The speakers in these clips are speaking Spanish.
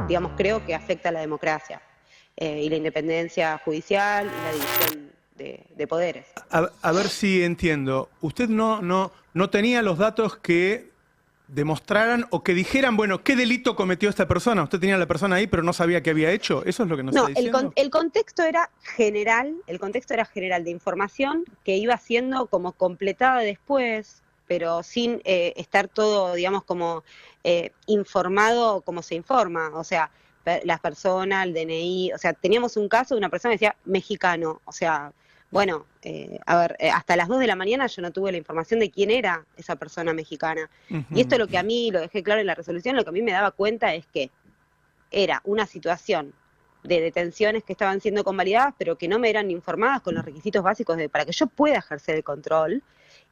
digamos, creo que afecta a la democracia y la independencia judicial y la división de poderes. A ver si entiendo. Usted no tenía los datos que demostraran o que dijeran, bueno, ¿qué delito cometió esta persona? Usted tenía a la persona ahí, pero no sabía qué había hecho. ¿Eso es lo que nos está diciendo? El contexto era general, de información que iba siendo como completada después, pero sin estar todo, digamos, como informado como se informa. O sea, las personas, el DNI, o sea, teníamos un caso de una persona que decía mexicano, o sea, bueno, hasta las 2 de la mañana yo no tuve la información de quién era esa persona mexicana. Y esto lo que a mí, lo dejé claro en la resolución, lo que a mí me daba cuenta es que era una situación de detenciones que estaban siendo convalidadas, pero que no me eran informadas con los requisitos básicos para que yo pueda ejercer el control,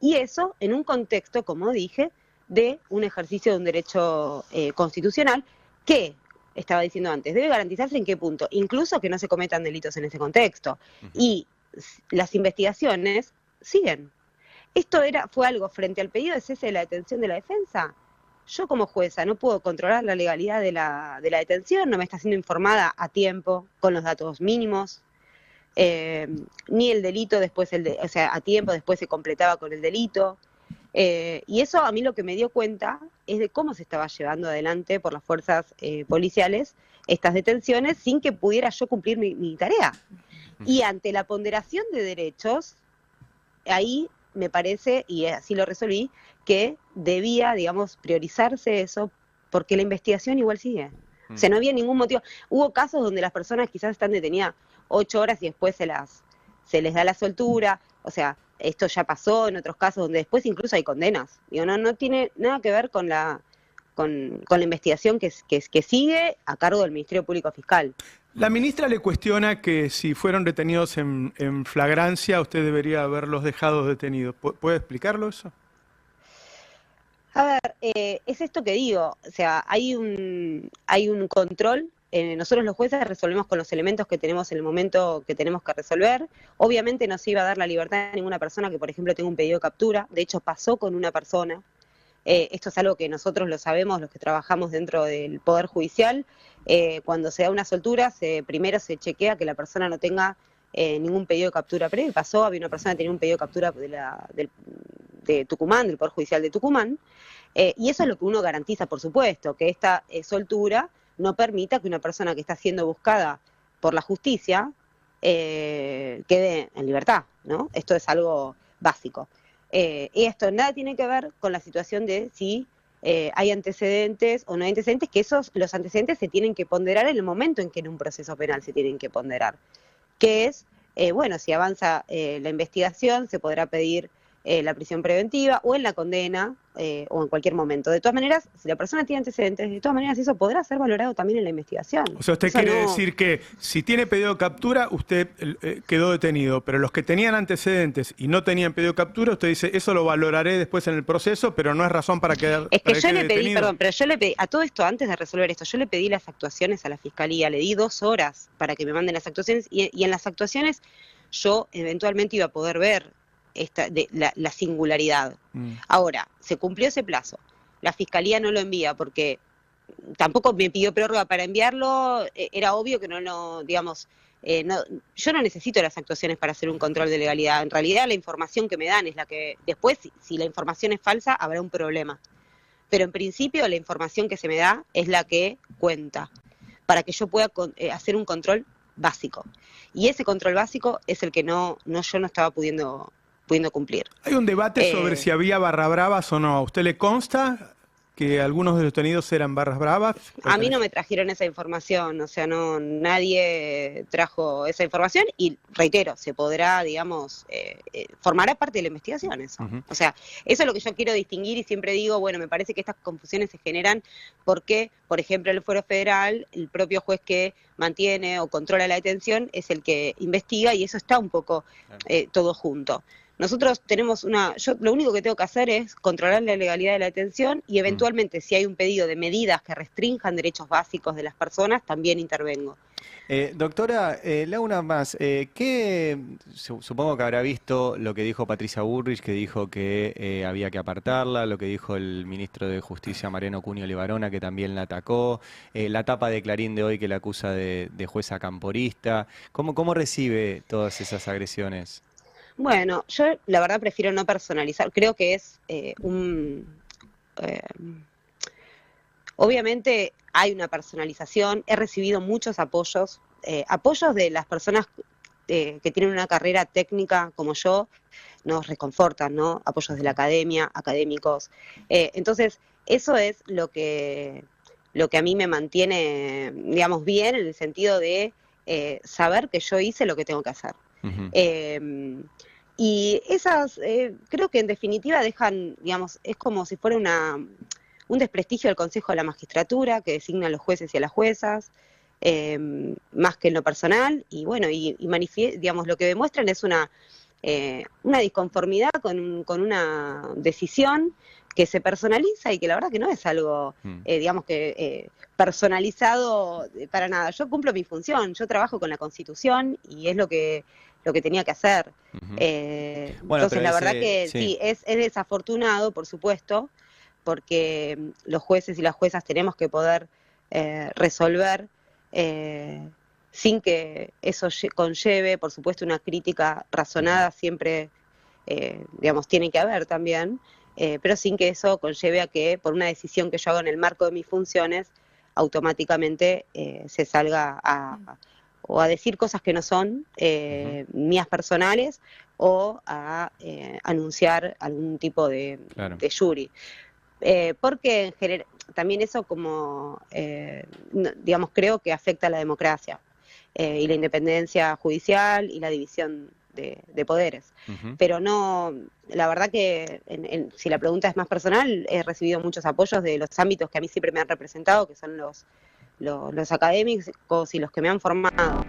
y eso en un contexto, como dije, de un ejercicio de un derecho constitucional que, estaba diciendo antes, debe garantizarse en qué punto, incluso que no se cometan delitos en ese contexto. Y las investigaciones siguen. Esto fue algo frente al pedido de cese de la detención de la defensa. Yo como jueza no puedo controlar la legalidad de la detención, no me está siendo informada a tiempo, con los datos mínimos, ni el delito después, o sea, a tiempo después se completaba con el delito. Y eso a mí lo que me dio cuenta es de cómo se estaba llevando adelante por las fuerzas policiales estas detenciones sin que pudiera yo cumplir mi tarea. Y ante la ponderación de derechos, ahí me parece, y así lo resolví, que debía, digamos, priorizarse eso, porque la investigación igual sigue. O sea, no había ningún motivo. Hubo casos donde las personas quizás están detenidas 8 horas y después se les da la soltura. O sea, esto ya pasó en otros casos donde después incluso hay condenas. Digo, no tiene nada que ver con la investigación que sigue a cargo del Ministerio Público Fiscal. La ministra le cuestiona que si fueron detenidos en flagrancia, usted debería haberlos dejado detenidos. ¿Puede explicarlo eso? A ver, es esto que digo, o sea, hay un control, nosotros los jueces resolvemos con los elementos que tenemos en el momento que tenemos que resolver. Obviamente no se iba a dar la libertad a ninguna persona que, por ejemplo, tenga un pedido de captura, de hecho pasó con una persona. Esto es algo que nosotros lo sabemos, los que trabajamos dentro del Poder Judicial. Cuando se da una soltura, primero se chequea que la persona no tenga ningún pedido de captura previo. Pasó, había una persona que tenía un pedido de captura de Tucumán, del Poder Judicial de Tucumán, y eso es lo que uno garantiza, por supuesto, que esta soltura no permita que una persona que está siendo buscada por la justicia quede en libertad, ¿no? Esto es algo básico. Y esto nada tiene que ver con la situación de si hay antecedentes o no hay antecedentes, que los antecedentes se tienen que ponderar en el momento en que en un proceso penal se tienen que ponderar, que es, bueno, si avanza la investigación, se podrá pedir la prisión preventiva o en la condena o en cualquier momento. De todas maneras, si la persona tiene antecedentes, de todas maneras eso podrá ser valorado también en la investigación. O sea, usted quiere decir que si tiene pedido de captura, usted quedó detenido, pero los que tenían antecedentes y no tenían pedido de captura, usted dice, eso lo valoraré después en el proceso, pero no es razón para quedar Es que yo le pedí, detenido. perdón, pero yo le pedí, a todo esto, antes de resolver esto, yo le pedí las actuaciones a la Fiscalía, le di 2 horas para que me manden las actuaciones y en las actuaciones yo eventualmente iba a poder ver la singularidad. Ahora, se cumplió ese plazo. La Fiscalía no lo envía porque tampoco me pidió prórroga para enviarlo. Era obvio que digamos, yo no necesito las actuaciones para hacer un control de legalidad. En realidad la información que me dan es la que, después, si la información es falsa, habrá un problema. Pero en principio la información que se me da es la que cuenta, para que yo pueda hacer un control básico. Y ese control básico es el que yo no estaba pudiendo cumplir. Hay un debate sobre si había barra bravas o no. ¿A usted le consta que algunos de los detenidos eran barras bravas? A mí no me trajeron esa información, o sea, nadie trajo esa información y reitero, se podrá, digamos, formará parte de la investigación eso. O sea, eso es lo que yo quiero distinguir y siempre digo, bueno, me parece que estas confusiones se generan porque, por ejemplo, el Fuero Federal, el propio juez que mantiene o controla la detención es el que investiga y eso está un poco todo junto. nosotros tenemos yo lo único que tengo que hacer es controlar la legalidad de la detención y eventualmente si hay un pedido de medidas que restrinjan derechos básicos de las personas, también intervengo. Doctora, le hago una más. Supongo que habrá visto lo que dijo Patricia Bullrich, que dijo que había que apartarla, lo que dijo el ministro de Justicia Mariano Cunio Libarona, que también la atacó, la tapa de Clarín de hoy que la acusa de jueza camporista. ¿Cómo recibe todas esas agresiones? Bueno, yo la verdad prefiero no personalizar. Creo que es obviamente hay una personalización. He recibido muchos apoyos de las personas que tienen una carrera técnica como yo, nos reconfortan, ¿no? Apoyos de la academia, académicos. Entonces, eso es lo que a mí me mantiene, digamos, bien en el sentido de saber que yo hice lo que tengo que hacer. Uh-huh. Y esas, creo que en definitiva dejan, digamos, es como si fuera un desprestigio del Consejo de la Magistratura que designa a los jueces y a las juezas, más que en lo personal, y bueno, digamos, lo que demuestran es una disconformidad con una decisión que se personaliza y que la verdad que no es algo, digamos que personalizado para nada. Yo cumplo mi función, yo trabajo con la Constitución y es lo que tenía que hacer. Uh-huh. Bueno, entonces la verdad que sí, es desafortunado, por supuesto, porque los jueces y las juezas tenemos que poder resolver sin que eso conlleve, por supuesto, una crítica razonada, siempre, digamos, tiene que haber también, pero sin que eso conlleve a que por una decisión que yo hago en el marco de mis funciones, automáticamente se salga o a decir cosas que no son mías personales o a anunciar algún tipo de jury. Porque en general, también eso como, digamos, creo que afecta a la democracia y la independencia judicial y la división de poderes. Uh-huh. Pero no, la verdad que si la pregunta es más personal, he recibido muchos apoyos de los ámbitos que a mí siempre me han representado, que son los académicos y los que me han formado.